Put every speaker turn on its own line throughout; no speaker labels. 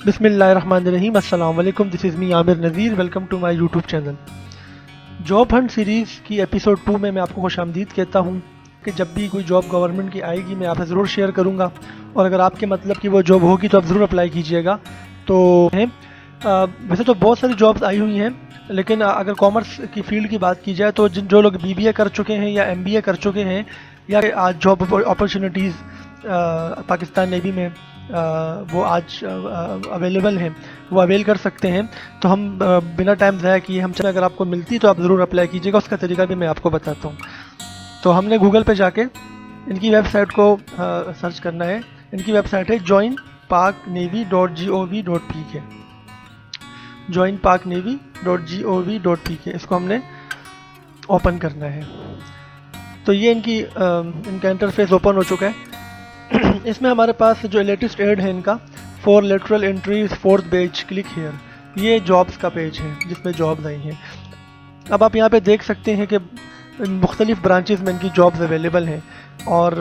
बिस्मिल्लाहिर्रहमानिर्रहीम, अस्सलाम वालेकुम। This is me Aamir Nazir. Welcome to my YouTube channel. Job hunt series की एपिसोड 2 में मैं आपको खुशामदीद कहता हूँ कि जब भी कोई जॉब गवर्नमेंट की आएगी मैं आपसे ज़रूर शेयर करूँगा, और अगर आपके मतलब की वो जॉब होगी तो आप ज़रूर अप्लाई कीजिएगा। तो वैसे तो बहुत सारी जॉब्स आई हुई हैं, लेकिन अगर कॉमर्स की फील्ड की बात की जाए तो जो लोग BBA कर चुके हैं या MBA कर चुके हैं, या आज जॉब अपॉर्चुनिटीज़ पाकिस्तान नेवी में वो आज अवेलेबल हैं, वो अवेल कर सकते हैं। तो हम बिना टाइम ज़ाया किए हम चले, अगर आपको मिलती तो आप ज़रूर अप्लाई कीजिएगा। उसका तरीका भी मैं आपको बताता हूँ। तो हमने गूगल पे जाके इनकी वेबसाइट को सर्च करना है। इनकी वेबसाइट है joinparknavy.gov.pk। joinparknavy.gov.pk, इसको हमने ओपन करना है। तो ये इनका इंटरफेस ओपन हो चुका है। इसमें हमारे पास जो लेटेस्ट एड है इनका, 4 lateral entries 4th batch, click here, ये जॉब्स का पेज है जिसमें जॉब्स आई हैं। अब आप यहाँ पे देख सकते हैं कि मुख्तलिफ ब्रांचेस में इनकी जॉब्स अवेलेबल हैं, और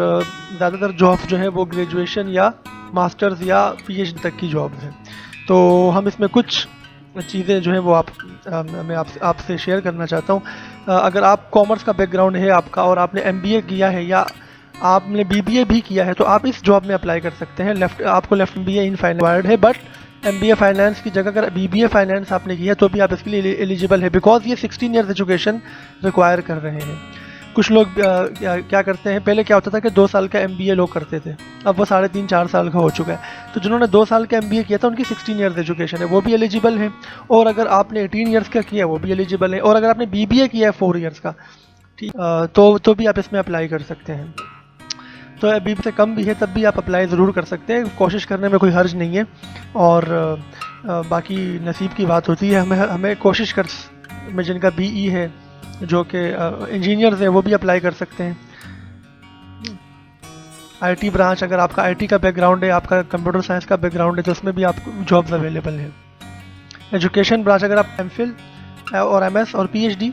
ज़्यादातर जॉब्स जो है वो ग्रेजुएशन या मास्टर्स या PhD तक की जॉब्स हैं। तो हम इसमें कुछ चीज़ें जो है वो मैं आपसे शेयर करना चाहता हूँ। अगर आप कॉमर्स का बैकग्राउंड है आपका और आपने MBA किया है या आपने BBA भी किया है तो आप इस जॉब में अप्लाई कर सकते हैं। आपको लेफ्ट MBA इन फाइनेंस है, बट MBA फाइनेंस की जगह अगर BBA फाइनेंस आपने किया तो भी आप इसके लिए एलिजिबल है, बिकॉज ये 16 ईयर्स एजुकेशन रिक्वायर कर रहे हैं। कुछ लोग क्या करते हैं, पहले क्या होता था कि 2 साल का MBA लोग करते थे, अब वो 3.5-4 साल का हो चुका है। तो जिन्होंने 2 साल का MBA किया था उनकी 16 ईयर्स एजुकेशन है, वो भी एलिजिबल है। और अगर आपने 18 ईयर्स का किया वो भी एलिजिबल है। और अगर आपने BBA किया है 4 ईयर्स का, ठीक, तो भी आप इसमें अप्लाई कर सकते हैं। तो अभी से कम भी है तब भी आप अप्लाई ज़रूर कर सकते हैं, कोशिश करने में कोई हर्ज नहीं है। और बाकी नसीब की बात होती है। हमें कोशिश कर में जिनका BE है, जो कि इंजीनियर्स हैं, वो भी अप्लाई कर सकते हैं। IT ब्रांच, अगर आपका IT का बैकग्राउंड है, आपका कंप्यूटर साइंस का बैकग्राउंड है, तो उसमें भी आपको जॉब्स अवेलेबल हैं। एजुकेशन ब्रांच, अगर आप MPhil और MS और PhD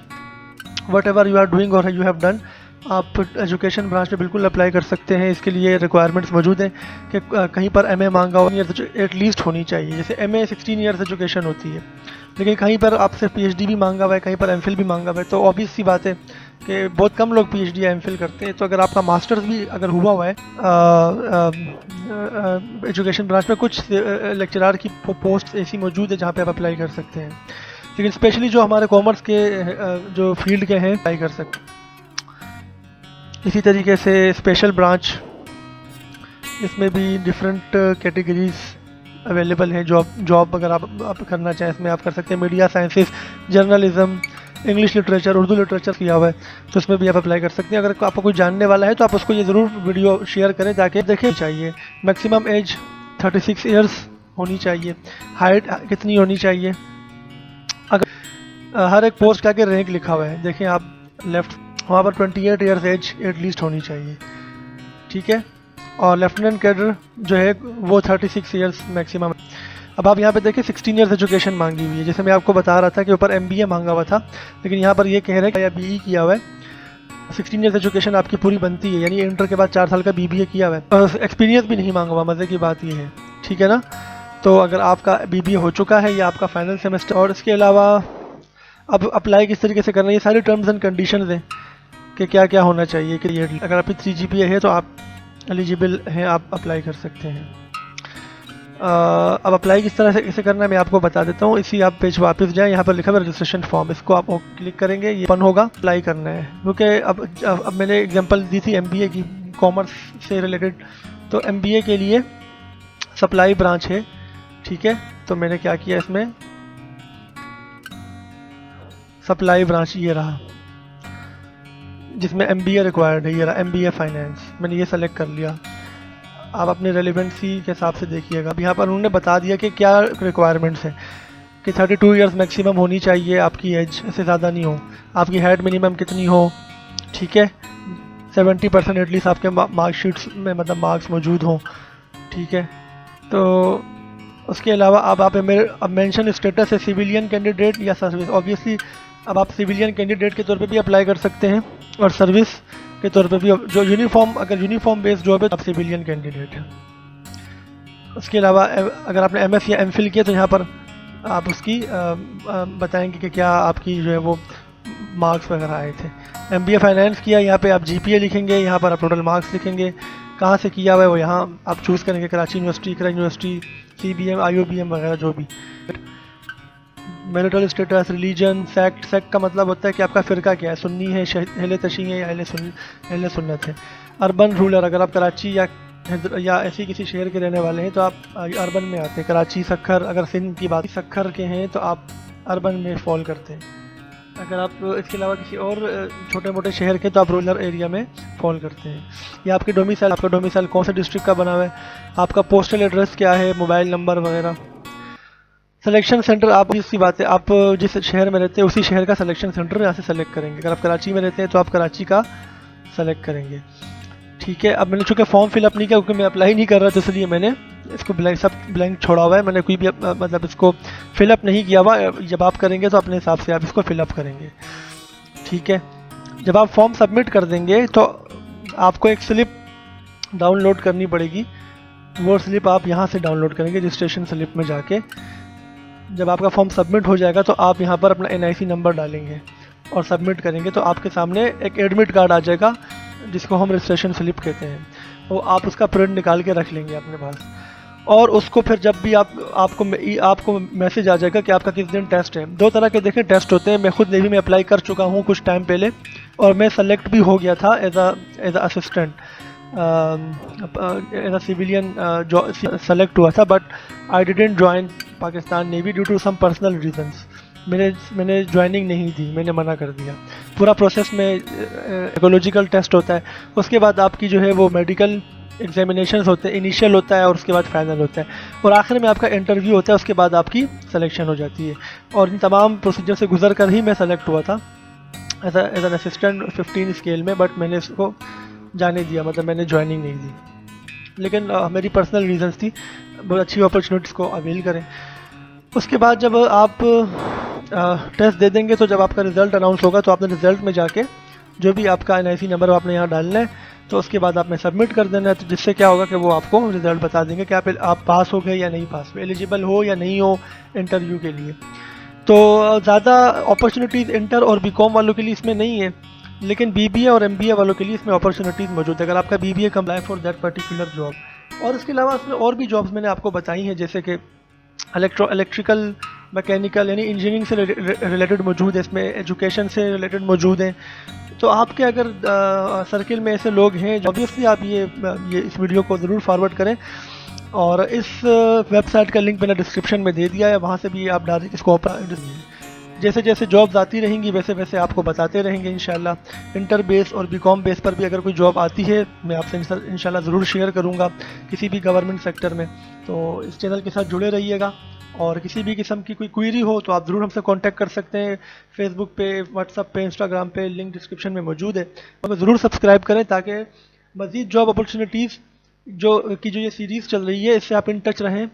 whatever you are doing और यू हैव डन, आप एजुकेशन ब्रांच में बिल्कुल अप्लाई कर सकते हैं। इसके लिए रिक्वायरमेंट्स मौजूद हैं कि कहीं पर MA मांगा हो, एटलीस्ट होनी चाहिए। जैसे MA 16 ईयर्स एजुकेशन होती है, लेकिन कहीं पर आपसे PhD भी मांगा हुआ है, कहीं पर MPhil भी मांगा हुआ है। तो ऑब्वियस सी बात है कि बहुत कम लोग PhD या MPhil करते हैं। तो अगर आपका मास्टर्स भी अगर हुआ हुआ है एजुकेशन ब्रांच में, कुछ लेक्चरार की पोस्ट ऐसी मौजूद है जहाँ पे आप अप्लाई कर सकते हैं। लेकिन स्पेशली जो हमारे कॉमर्स के जो फील्ड के हैं अप्लाई कर सकते हैं। इसी तरीके से स्पेशल ब्रांच, इसमें भी डिफरेंट कैटेगरीज अवेलेबल हैं। जॉब अगर आप करना चाहें इसमें आप कर सकते हैं। Media sciences, journalism, English literature, Urdu literature किया हुआ है, तो इसमें भी आप अप्लाई कर सकते हैं। अगर आपको कोई जानने वाला है तो आप उसको ये ज़रूर वीडियो शेयर करें ताकि देखें। चाहिए मैक्सिमम एज 36 ईयर्स होनी चाहिए। हाइट कितनी होनी चाहिए, अगर हर एक पोस्ट का रैंक लिखा हुआ है, देखें आप लेफ्ट, वहाँ पर 28 ईयर्स एज एटलीस्ट होनी चाहिए, ठीक है। और लेफ्टिनेंट कैडर जो है वो 36 ईयर्स मैक्सिमम। अब आप यहाँ पे देखिए 16 ईयर्स एजुकेशन मांगी हुई है। जैसे मैं आपको बता रहा था कि ऊपर MBA मांगा हुआ था, लेकिन यहाँ पर ये कह रहे हैं कि या BE किया हुआ है, 16 ईयर्स एजुकेशन आपकी पूरी बनती है, यानी इंटर के बाद 4 साल का BBA किया हुआ है। एक्सपीरियंस भी नहीं मांगा हुआ, मज़े की बात ये है, ठीक है ना। तो अगर आपका BBA हो चुका है या आपका फाइनल सेमेस्टर, और इसके अलावा अब अप्लाई किस तरीके से करना है, ये सारी टर्म्स एंड कंडीशंस हैं कि क्या क्या होना चाहिए। कि ये अगर आपकी 3 GPA है तो आप एलिजिबल हैं, आप अप्लाई कर सकते हैं। अब अप्लाई किस तरह से इसे करना है मैं आपको बता देता हूँ। इसी आप पेज वापस जाएं, यहाँ पर लिखा हुआ रजिस्ट्रेशन फॉर्म, इसको आप क्लिक करेंगे, ये ओपन होगा। अप्लाई करना है, क्योंकि अब मैंने एग्जांपल दी थी MBA की, कॉमर्स से रिलेटेड। तो MBA के लिए सप्लाई ब्रांच है, ठीक है। तो मैंने क्या किया, इसमें सप्लाई ब्रांच ये रहा जिसमें MBA रिक्वायर्ड है, ये रहा MBA फाइनेंस, मैंने ये सेलेक्ट कर लिया। आप अपने रेलिवेंसी के हिसाब से देखिएगा। अब यहाँ पर उन्होंने बता दिया कि क्या रिक्वायरमेंट्स हैं, कि 32 ईयर्स मैक्सिमम होनी चाहिए आपकी एज, इससे ज़्यादा नहीं हो। आपकी हाइट मिनिमम कितनी हो, ठीक है। 70% एटलीस्ट आपके मार्कशीट्स में मतलब मार्क्स मौजूद हों, ठीक है। तो उसके अलावा अब मेंशन स्टेटस है सिविलियन कैंडिडेट या सर्विस। ऑब्वियसली अब आप सिविलियन कैंडिडेट के तौर पे भी अप्लाई कर सकते हैं, और सर्विस के तौर पे भी, जो यूनिफॉर्म, अगर यूनिफॉर्म बेस्ड जॉब है तो आप सिविलियन कैंडिडेट है। उसके अलावा अगर आपने एमएस या एमफिल किया तो यहाँ पर आप उसकी बताएंगे कि क्या आपकी जो है वो मार्क्स वगैरह आए थे। एमबीए फाइनेंस किया, यहाँ पे आप जीपीए लिखेंगे, यहाँ पर आप टोटल मार्क्स लिखेंगे, कहाँ से किया हुआ है वो यहाँ आप चूज़ करेंगे, कराची यूनिवर्सिटी, इकरा यूनिवर्सिटी, सीबीएम, आईओबीएम वगैरह जो भी। Marital status, religion, sect, sect का मतलब होता है कि आपका फ़िरका क्या है, सुन्नी है, अहले तशी है या अहले सुन्नत है। अर्बन रूरल, अगर आप कराची या ऐसे किसी शहर के रहने वाले हैं तो आप अर्बन में आते हैं। कराची, सक्खर, अगर सिंध की बात सक्खर के हैं तो आप अर्बन में फॉल करते हैं। अगर आप इसके अलावा किसी और छोटे मोटे शहर के तो आप रूरल एरिया में फॉल करते हैं। या आपका डोमिसाइल कौन से डिस्ट्रिक्ट का बना हुआ है, आपका पोस्टल एड्रेस क्या है, मोबाइल नंबर वगैरह। सिलेक्शन सेंटर, आप इसकी बात है, आप जिस शहर में रहते हैं उसी शहर का सिलेक्शन सेंटर यहाँ से सेलेक्ट करेंगे। अगर आप कराची में रहते हैं तो आप कराची का सेलेक्ट करेंगे। ठीक है, अब मैंने चूँकि फॉर्म फिलअप नहीं किया क्योंकि मैं अप्लाई नहीं कर रहा था, इसलिए मैंने इसको ब्लैंक छोड़ा हुआ है। मैंने कोई भी मतलब इसको फिलअप नहीं किया हुआ। जब आप करेंगे तो अपने हिसाब से आप इसको फिलअप करेंगे। ठीक है, जब आप फॉर्म सबमिट कर देंगे तो आपको एक स्लिप डाउनलोड करनी पड़ेगी। वो स्लिप आप यहाँ से डाउनलोड करेंगे रजिस्ट्रेशन स्लिप में जाके। जब आपका फॉर्म सबमिट हो जाएगा तो आप यहाँ पर अपना NIC नंबर डालेंगे और सबमिट करेंगे तो आपके सामने एक एडमिट कार्ड आ जाएगा जिसको हम रजिस्ट्रेशन स्लिप कहते हैं। वो आप उसका प्रिंट निकाल के रख लेंगे अपने पास, और उसको फिर जब भी आपको मैसेज आ जाएगा कि आपका किस दिन टेस्ट है। 2 तरह के देखें टेस्ट होते हैं। मैं खुद नेवी में अप्लाई कर चुका हूँ कुछ टाइम पहले और मैं सेलेक्ट भी हो गया था as a assistant, as a civilian select हुआ था, but I didn't join Pakistan navy due to some personal reasons. मैंने ज्वाइनिंग नहीं दी, मैंने मना कर दिया। पूरा प्रोसेस में साइकोलॉजिकल टेस्ट होता है, उसके बाद आपकी जो है वो मेडिकल एग्जामिनेशंस होते हैं, इनिशियल होता है और उसके बाद फाइनल होता है, और आखिर में आपका इंटरव्यू होता है। उसके बाद आपकी सिलेक्शन हो जाती है, और इन तमाम प्रोसीजर से गुजर कर ही मैं सेलेक्ट हुआ था एज एन असिस्टेंट 15 स्केल में, बट मैंने इसको जाने दिया, मतलब मैंने ज्वाइनिंग नहीं दी। लेकिन मेरी पर्सनल रीजंस थी। बहुत अच्छी अपॉर्चुनिटीज़ को अवेल करें। उसके बाद जब आप टेस्ट दे देंगे तो जब आपका रिज़ल्ट अनाउंस होगा तो आपने रिज़ल्ट में जाके जो भी आपका NIC नंबर आपने यहाँ डालना है, तो उसके बाद आपने सबमिट कर देना है। तो जिससे क्या होगा कि वो आपको रिज़ल्ट बता देंगे कि आप पास हो गए या नहीं पास हुए, एलिजिबल हो या नहीं हो इंटरव्यू के लिए। तो ज़्यादा अपॉर्चुनिटीज़ इंटर और BCom वालों के लिए इसमें नहीं है, लेकिन BBA और MBA वालों के लिए इसमें अपॉर्चुनिटीज़ मौजूद है। अगर आपका BBA come apply for that particular job, और इसके अलावा इसमें और भी जॉब्स मैंने आपको बताई हैं, जैसे कि इलेक्ट्रिकल, मैकेनिकल, यानी इंजीनियरिंग से रिलेटेड मौजूद है, इसमें एजुकेशन से रिलेटेड मौजूद हैं। तो आपके अगर सर्किल में ऐसे लोग हैं, ऑब्वियसली आप ये इस वीडियो को ज़रूर फॉरवर्ड करें, और इस वेबसाइट का लिंक मैंने डिस्क्रिप्शन में दे दिया है, वहाँ से भी आप डायरेक्ट इसको जैसे जैसे जॉब्स आती रहेंगी वैसे वैसे आपको बताते रहेंगे इंशाल्लाह। इंटर बेस और BCom बेस पर भी अगर कोई जॉब आती है मैं आपसे इंशाल्लाह ज़रूर शेयर करूँगा किसी भी गवर्नमेंट सेक्टर में। तो इस चैनल के साथ जुड़े रहिएगा, और किसी भी किस्म की कोई क्वेरी हो तो आप ज़रूर हमसे कांटेक्ट कर सकते हैं। फेसबुक पे, व्हाट्सएप पे, इंस्टाग्राम पे, लिंक डिस्क्रिप्शन में मौजूद है। तो ज़रूर सब्सक्राइब करें ताकि मज़ीद जॉब अपॉर्चुनिटीज़ जो ये सीरीज़ चल रही है इससे आप इन टच रहें।